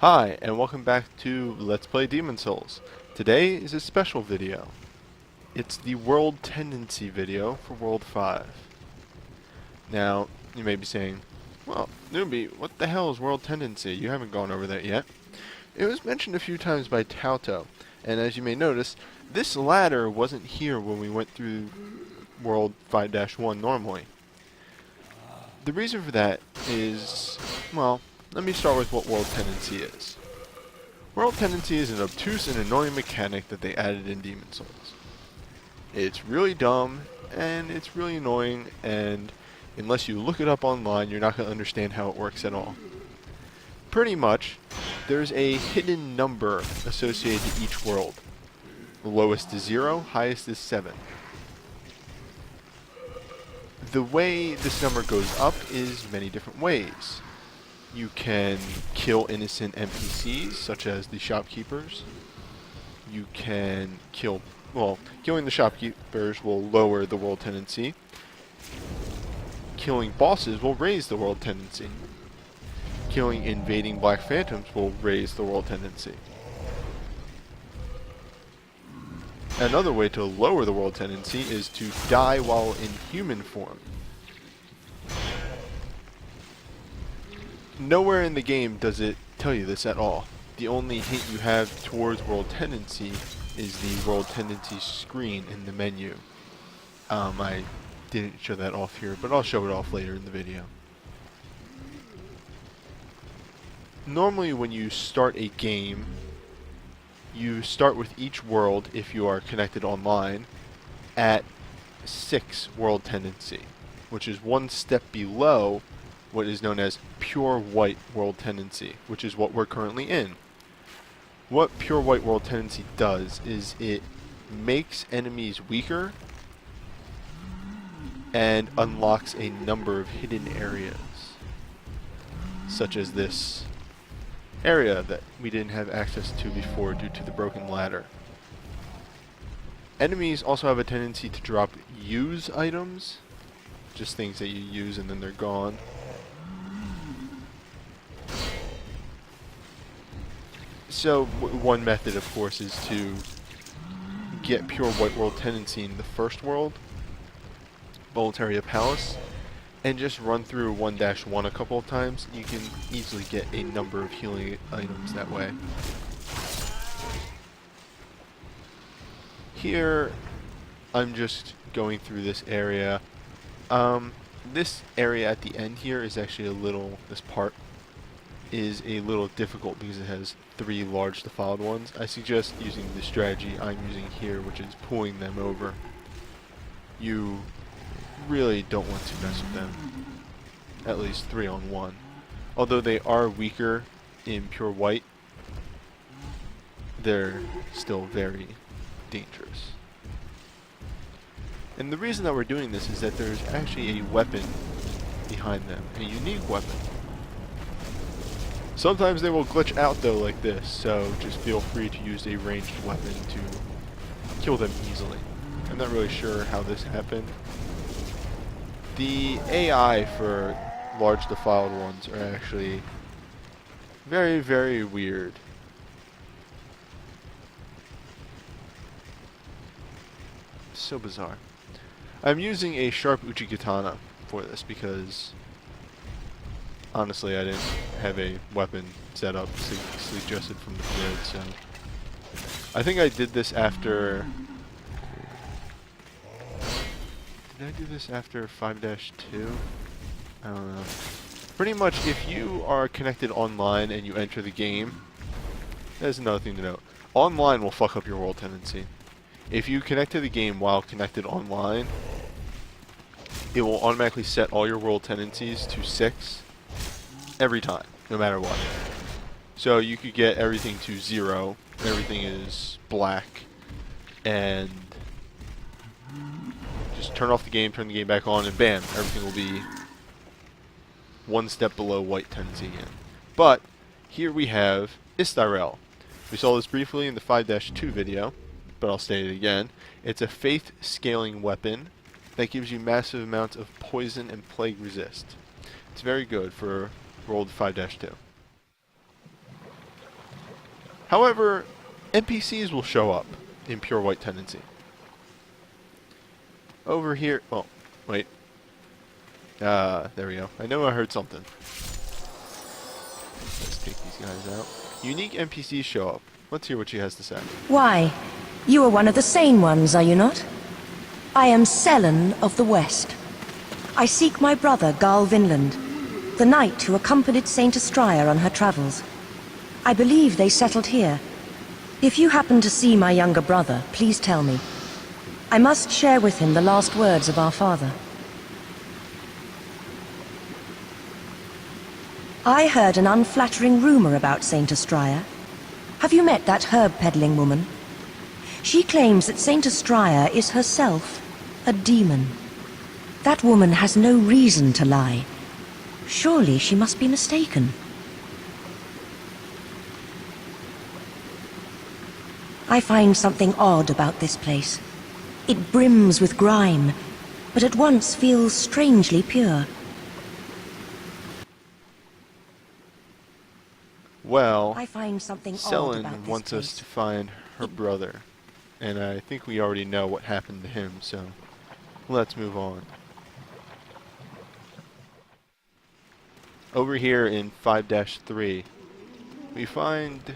Hi, and welcome back to Let's Play Demon's Souls. Today is a special video. It's the World Tendency video for World 5. Now, you may be saying, well, newbie, what the hell is World Tendency? You haven't gone over that yet. It was mentioned a few times by Tauto, and as you may notice, this ladder wasn't here when we went through World 5-1 normally. The reason for that is, well, let me start with what World Tendency is. World Tendency is an obtuse and annoying mechanic that they added in Demon's Souls. It's really dumb, and it's really annoying, and unless you look it up online, you're not going to understand how it works at all. Pretty much, there's a hidden number associated to each world. The lowest is 0, highest is 7. The way this number goes up is many different ways. You can kill innocent NPCs, such as the shopkeepers. You can kill, well, killing the shopkeepers will lower the world tendency. Killing bosses will raise the world tendency. Killing invading black phantoms will raise the world tendency. Another way to lower the world tendency is to die while in human form. Nowhere in the game does it tell you this at all. The only hint you have towards world tendency is the world tendency screen in the menu. I didn't show that off here, but I'll show it off later in the video. Normally when you start a game, you start with each world, if you are connected online, at 6 world tendency, which is one step below what is known as pure white world tendency, which is what we're currently in. What pure white world tendency does is it makes enemies weaker and unlocks a number of hidden areas, such as this area that we didn't have access to before due to the broken ladder. Enemies also have a tendency to drop use items, just things that you use and then they're gone. So one method, of course, is to get pure white world tendency in the first world, Boletaria Palace, and just run through 1-1 a couple of times. You can easily get a number of healing items that way. Here, I'm just going through this area. This area at the end here is actually this part is a little difficult because it has 3 large defiled ones. I suggest using the strategy I'm using here, which is pulling them over. You really don't want to mess with them. At least 3-on-1. Although they are weaker in pure white, they're still very dangerous. And the reason that we're doing this is that there's actually a weapon behind them, a unique weapon. Sometimes they will glitch out though like this, so just feel free to use a ranged weapon to kill them easily. I'm not really sure how this happened. The AI for large defiled ones are actually very, very weird. So bizarre. I'm using a sharp uchi katana for this because honestly I didn't have a weapon set up suggested from the grid, so I think I did this after... Did I do this after 5-2? I don't know. Pretty much, if you are connected online and you enter the game, there's another thing to note. Online will fuck up your world tendency. If you connect to the game while connected online, it will automatically set all your world tendencies to 6 every time, no matter what. So you could get everything to 0, everything is black, and just turn off the game, turn the game back on, and bam, everything will be one step below white tendency again. But here we have Istyrel. We saw this briefly in the 5-2 video, but I'll state it again. It's a faith scaling weapon that gives you massive amounts of poison and plague resist. It's very good for World 5-2. However, NPCs will show up in Pure White Tendency. Over here, oh, wait. There we go. I know I heard something. Let's take these guys out. Unique NPCs show up. Let's hear what she has to say. Why? You are one of the sane ones, are you not? I am Sellen of the West. I seek my brother, Garl Vinland, the knight who accompanied Saint Astraea on her travels. I believe they settled here. If you happen to see my younger brother, please tell me. I must share with him the last words of our father. I heard an unflattering rumor about Saint Astraea. Have you met that herb-peddling woman? She claims that Saint Astraea is herself a demon. That woman has no reason to lie. Surely she must be mistaken. I find something odd about this place. It brims with grime, but at once feels strangely pure. Well, I find something odd Sellen about this wants us place. to find her brother, and I think we already know what happened to him, so let's move on. Over here in 5-3, we find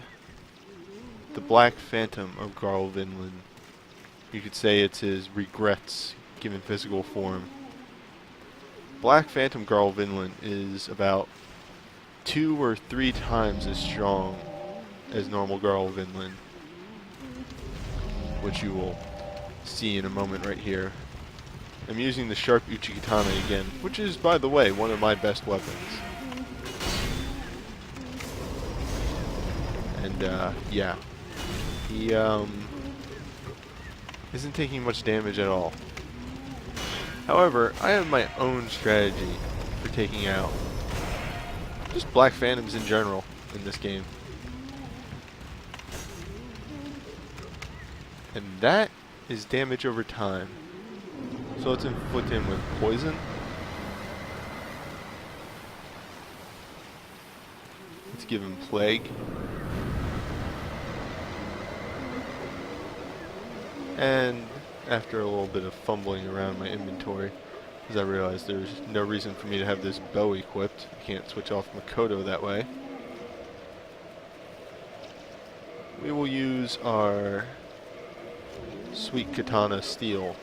the Black Phantom of Garl Vinland. You could say it's his regrets given physical form. Black Phantom Garl Vinland is about 2 or 3 times as strong as normal Garl Vinland, which you will see in a moment right here. I'm using the sharp Uchikatana again, which is, by the way, one of my best weapons. And, yeah. He, isn't taking much damage at all. However, I have my own strategy for taking out just Black Phantoms in general in this game. And that is damage over time. So let's inflict him with poison. Let's give him plague. And after a little bit of fumbling around my inventory, because I realized there's no reason for me to have this bow equipped. I can't switch off Makoto that way. We will use our Sweet Katana Steel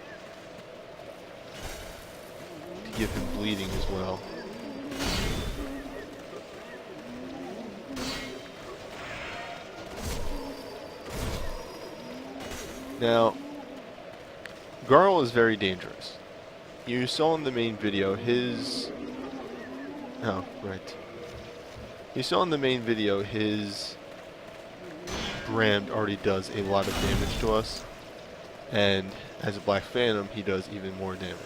to give him bleeding as well. Now, Garl is very dangerous. You saw in the main video his... Oh, right. You saw in the main video his brand already does a lot of damage to us. And as a Black Phantom, he does even more damage.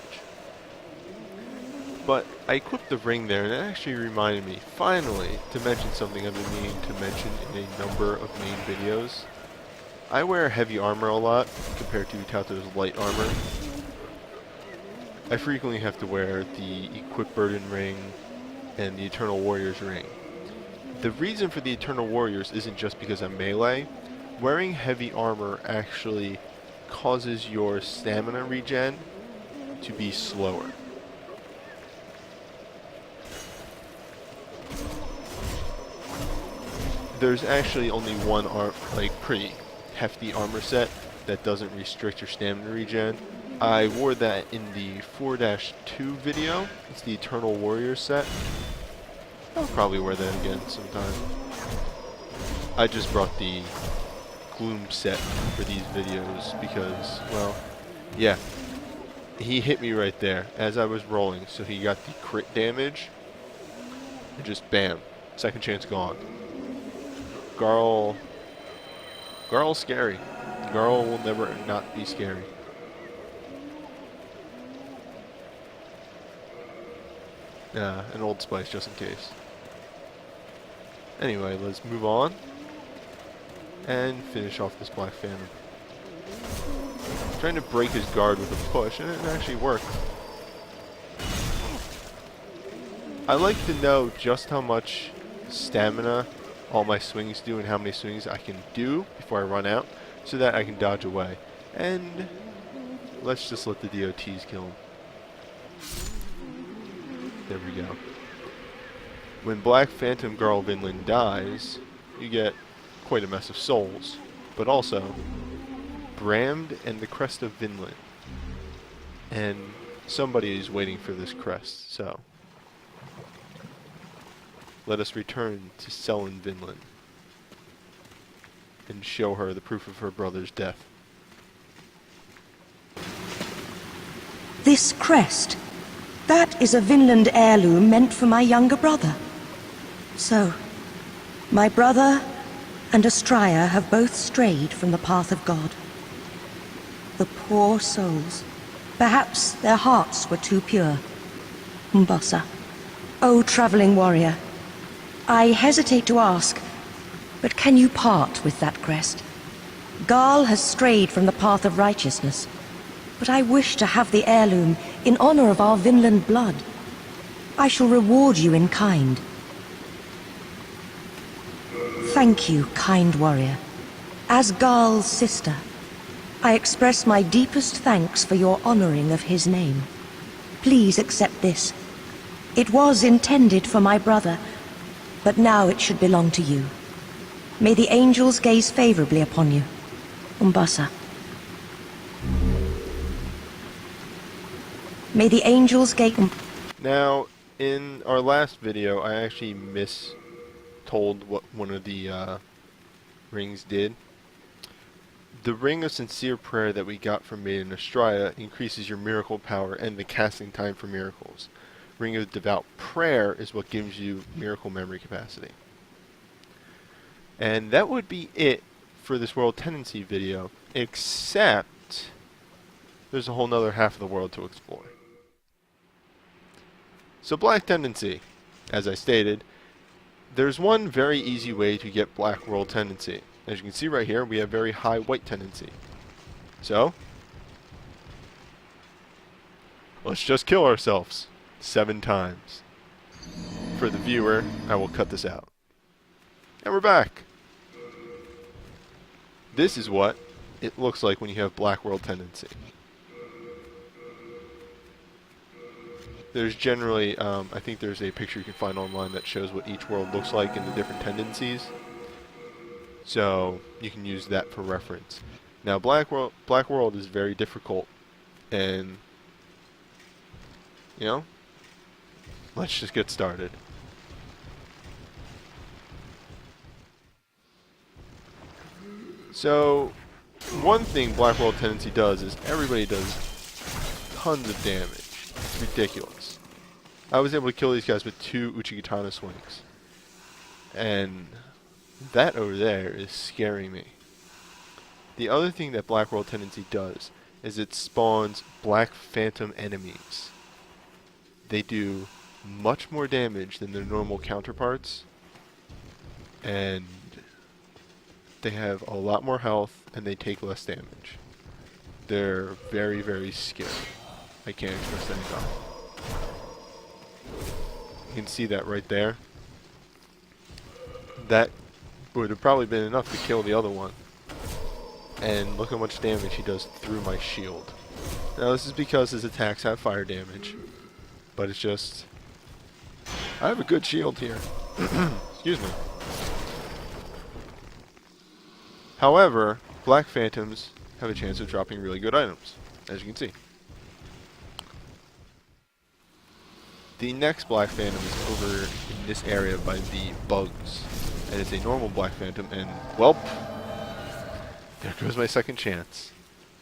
But I equipped the ring there, and it actually reminded me, finally, to mention something I've been meaning to mention in a number of main videos. I wear heavy armor a lot compared to Utato's light armor. I frequently have to wear the Equip Burden ring and the Eternal Warrior's ring. The reason for the Eternal Warriors isn't just because I'm melee. Wearing heavy armor actually causes your stamina regen to be slower. There's actually only one pretty hefty armor set that doesn't restrict your stamina regen. I wore that in the 4-2 video. It's the Eternal Warrior set. I'll probably wear that again sometime. I just brought the Gloom set for these videos because, well, yeah. He hit me right there as I was rolling, so he got the crit damage. And just bam. Second chance gone. Garl's scary. Garl will never not be scary. An Old Spice just in case. Anyway, let's move on and finish off this Black Phantom. I'm trying to break his guard with a push, and it actually worked. I like to know just how much stamina all my swings do and how many swings I can do before I run out, so that I can dodge away. And let's just let the DOTs kill him. There we go. When Black Phantom Garl Vinland dies, you get quite a mess of souls, but also Brammed and the Crest of Vinland. And somebody is waiting for this crest, so let us return to Sellen, Vinland, and show her the proof of her brother's death. This crest, that is a Vinland heirloom meant for my younger brother. So, my brother and Astraea have both strayed from the path of God. The poor souls. Perhaps their hearts were too pure. Mbasa. Oh, traveling warrior. I hesitate to ask, but can you part with that crest? Garl has strayed from the path of righteousness, but I wish to have the heirloom in honor of our Vinland blood. I shall reward you in kind. Thank you, kind warrior. As Garl's sister, I express my deepest thanks for your honoring of his name. Please accept this. It was intended for my brother, but now it should belong to you. May the angels gaze favorably upon you. Umbasa. May the angels gaze... Now, in our last video, I actually told what one of the rings did. The Ring of Sincere Prayer that we got from Maiden Astraea increases your miracle power and the casting time for miracles. Ring of Devout Prayer is what gives you miracle memory capacity. And that would be it for this World Tendency video, except there's a whole nother half of the world to explore. So Black Tendency, as I stated, there's one very easy way to get Black World Tendency. As you can see right here, we have very high White Tendency. So, let's just kill ourselves 7 times. For the viewer, I will cut this out. And we're back. This is what it looks like when you have Black World Tendency. There's generally, I think there's a picture you can find online that shows what each world looks like and the different tendencies. So you can use that for reference. Now Black World is very difficult, and you know, let's just get started. So one thing Black World Tendency does is everybody does tons of damage. It's ridiculous. I was able to kill these guys with 2 Uchigatana swings. And that over there is scaring me. The other thing that Black World Tendency does is it spawns Black Phantom enemies. They do much more damage than their normal counterparts, and they have a lot more health and they take less damage. They're very, very scary. I can't express that enough. You can see that right there. That would have probably been enough to kill the other one. And look how much damage he does through my shield. Now this is because his attacks have fire damage. But it's just... I have a good shield here. Excuse me. However, Black Phantoms have a chance of dropping really good items, as you can see. The next Black Phantom is over in this area by the bugs. And it's a normal Black Phantom, and, welp, there goes my second chance.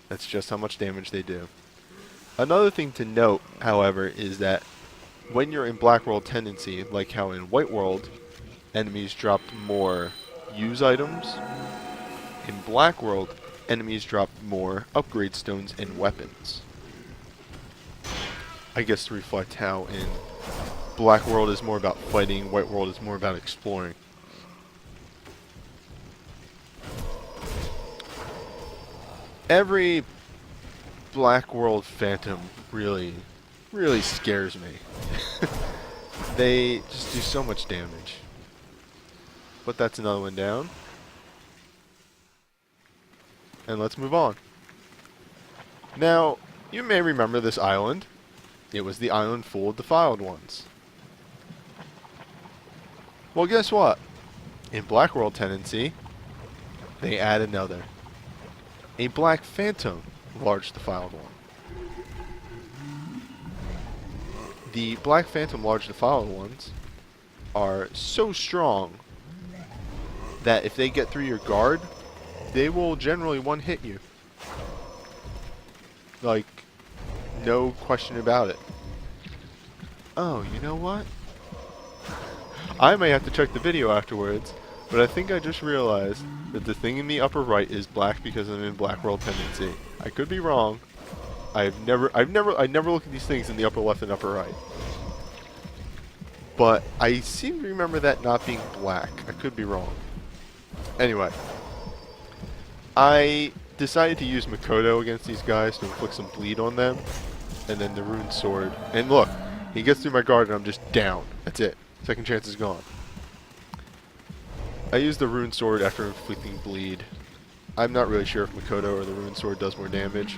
That's just how much damage they do. Another thing to note, however, is that when you're in Black World Tendency, like how in White World, enemies dropped more use items, in Black World, enemies dropped more upgrade stones and weapons. I guess to reflect how in Black World is more about fighting, White World is more about exploring. Every Black World Phantom really scares me. They just do so much damage. But that's another one down. And let's move on. Now, you may remember this island. It was the island full of defiled ones. Well, guess what? In Black World Tendency, they add another. A Black Phantom large defiled one. The Black Phantom large defiled ones are so strong that if they get through your guard, they will generally one-hit you. Like, no question about it. Oh, you know what? I may have to check the video afterwards, but I think I just realized that the thing in the upper right is black because I'm in Black World Tendency. I could be wrong. I never look at these things in the upper left and upper right. But I seem to remember that not being black. I could be wrong. Anyway, I decided to use Makoto against these guys to inflict some bleed on them, and then the rune sword. And look, he gets through my guard and I'm just down. That's it. Second chance is gone. I used the rune sword after inflicting bleed. I'm not really sure if Makoto or the rune sword does more damage.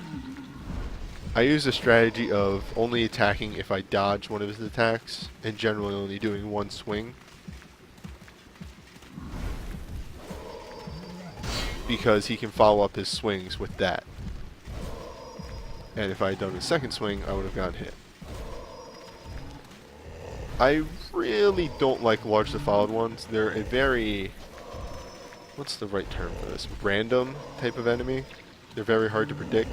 I use a strategy of only attacking if I dodge one of his attacks, and generally only doing one swing. Because he can follow up his swings with that. And if I had done a second swing, I would have gotten hit. I really don't like large defiled ones. They're a very... what's the right term for this? Random type of enemy. They're very hard to predict.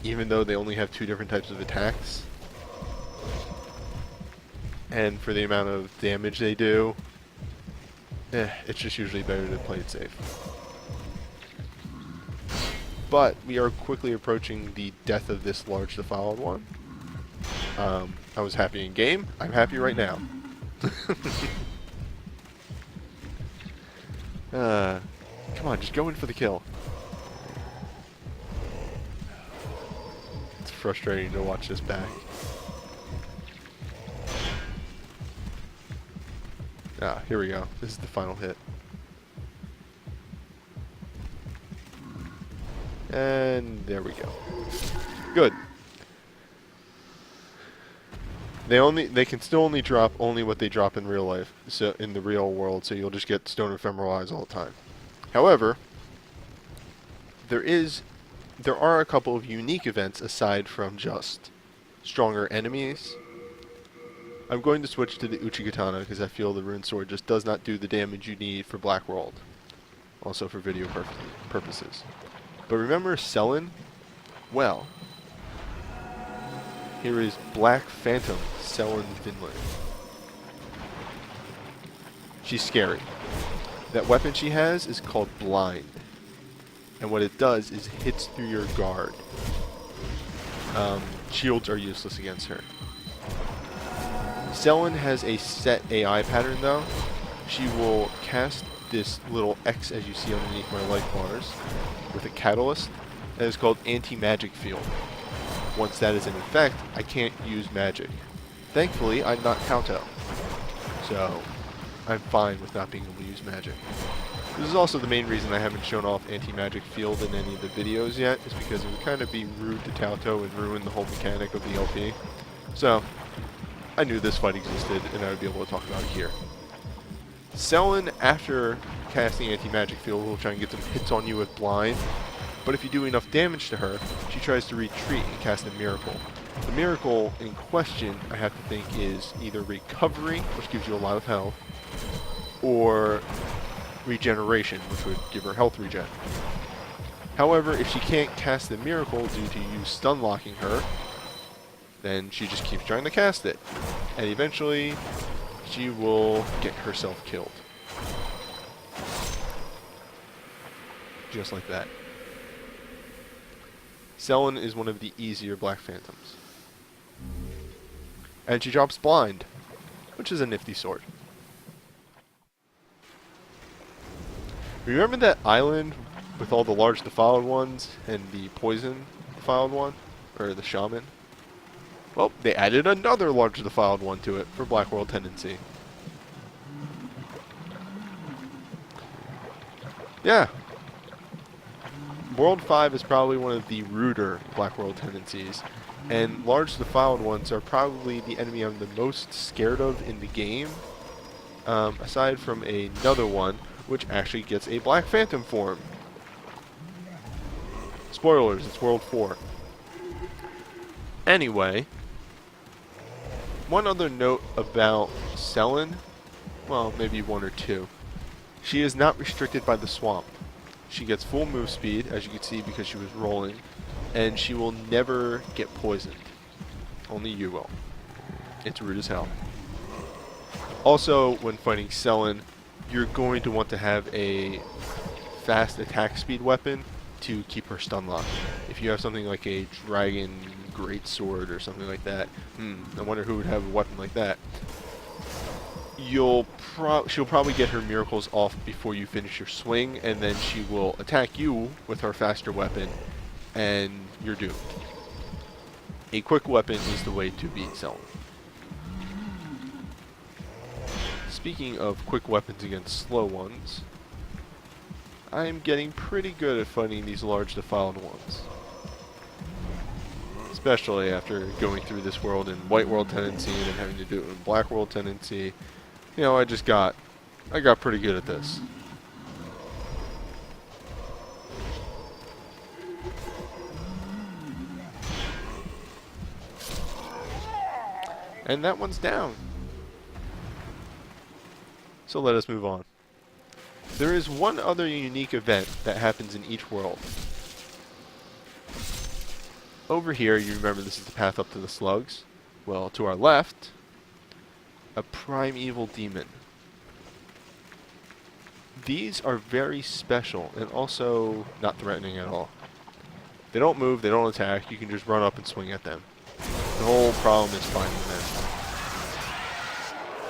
Even though they only have 2 different types of attacks. And for the amount of damage they do, it's just usually better to play it safe. But we are quickly approaching the death of this large defiled one. I was happy in game. I'm happy right now. Come on, just go in for the kill. It's frustrating to watch this back. Ah, here we go. This is the final hit. And there we go. Good. They can still only drop what they drop in real life, so in the real world, so you'll just get stone ephemeral eyes all the time. However, there are a couple of unique events aside from just stronger enemies. I'm going to switch to the Uchikatana because I feel the rune sword just does not do the damage you need for Black World. Also for video purposes. But remember Sellen? Well, here is Black Phantom Sellen Vinland. She's scary. That weapon she has is called Blind. And what it does is hits through your guard. Shields are useless against her. Sellen has a set AI pattern though. She will cast this little X as you see underneath my life bars with a catalyst that is called anti-magic field. Once that is in effect, I can't use magic. Thankfully, I'm not Kauto, so I'm fine with not being able to use magic. This is also the main reason I haven't shown off anti-magic field in any of the videos yet, is because it would kind of be rude to Kauto and ruin the whole mechanic of the LP. So, I knew this fight existed, and I would be able to talk about it here. Sellen, after casting anti-magic field, will try and get some hits on you with blind, but if you do enough damage to her, she tries to retreat and cast a miracle. The miracle in question, I have to think, is either recovery, which gives you a lot of health, or regeneration, which would give her health regen. However, if she can't cast the miracle due to you stun locking her, then she just keeps trying to cast it, and eventually she will get herself killed. Just like that. Sellen is one of the easier Black Phantoms. And she drops Blind, which is a nifty sword. Remember that island with all the large defiled ones and the poison defiled one? Or the shaman? Well, they added another large defiled one to it for Black World Tendency. Yeah. World 5 is probably one of the ruder Black World tendencies, and large defiled ones are probably the enemy I'm the most scared of in the game, aside from another one, which actually gets a Black Phantom form. Spoilers, it's World 4. Anyway, one other note about Sellen, well, maybe one or two. She is not restricted by the swamp. She gets full move speed, as you can see because she was rolling, and she will never get poisoned. Only you will. It's rude as hell. Also, when fighting Sellen, you're going to want to have a fast attack speed weapon to keep her stun locked. If you have something like a dragon great sword or something like that, I wonder who would have a weapon like that. She'll probably get her miracles off before you finish your swing, and then she will attack you with her faster weapon, and you're doomed. A quick weapon is the way to beat Sellen. Speaking of quick weapons against slow ones, I am getting pretty good at fighting these large defiled ones. Especially after going through this world in White World tendency and then having to do it in Black World tendency. You know, I got pretty good at this. And that one's down. So let us move on. There is one other unique event that happens in each world. Over here, you remember this is the path up to the slugs. Well, to our left, a primeval demon. These are very special and also not threatening at all. They don't move, they don't attack, you can just run up and swing at them. The whole problem is finding them.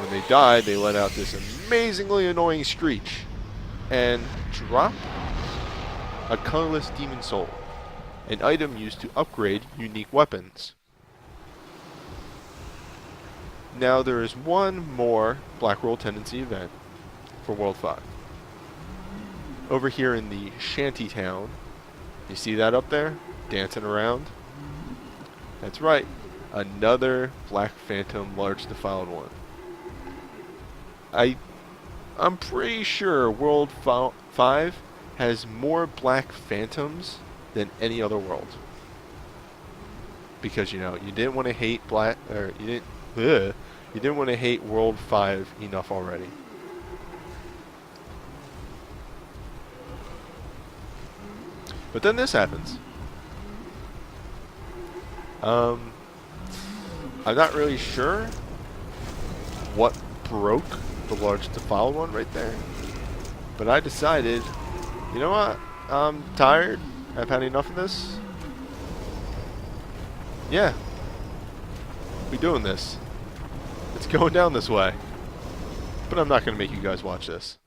When they die, they let out this amazingly annoying screech and drop a colorless demon soul, an item used to upgrade unique weapons. Now there is one more Black World tendency event for World 5. Over here in the shanty town, you see that up there? Dancing around? That's right, another Black Phantom large defiled one. I'm pretty sure World 5 has more Black Phantoms than any other world. Because, you know, you didn't want to hate you didn't want to hate World 5 enough already. But then this happens. I'm not really sure what broke the large defiled one right there. But I decided, you know what? I'm tired. I've had enough of this. Yeah. We doing this. It's going down this way. But I'm not going to make you guys watch this.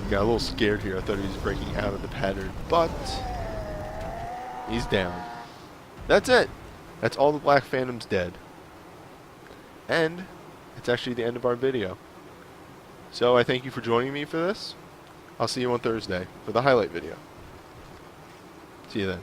Got a little scared here. I thought he was breaking out of the pattern. But he's down. That's it. That's all the Black Phantoms dead. And it's actually the end of our video. So I thank you for joining me for this. I'll see you on Thursday for the highlight video. See you then.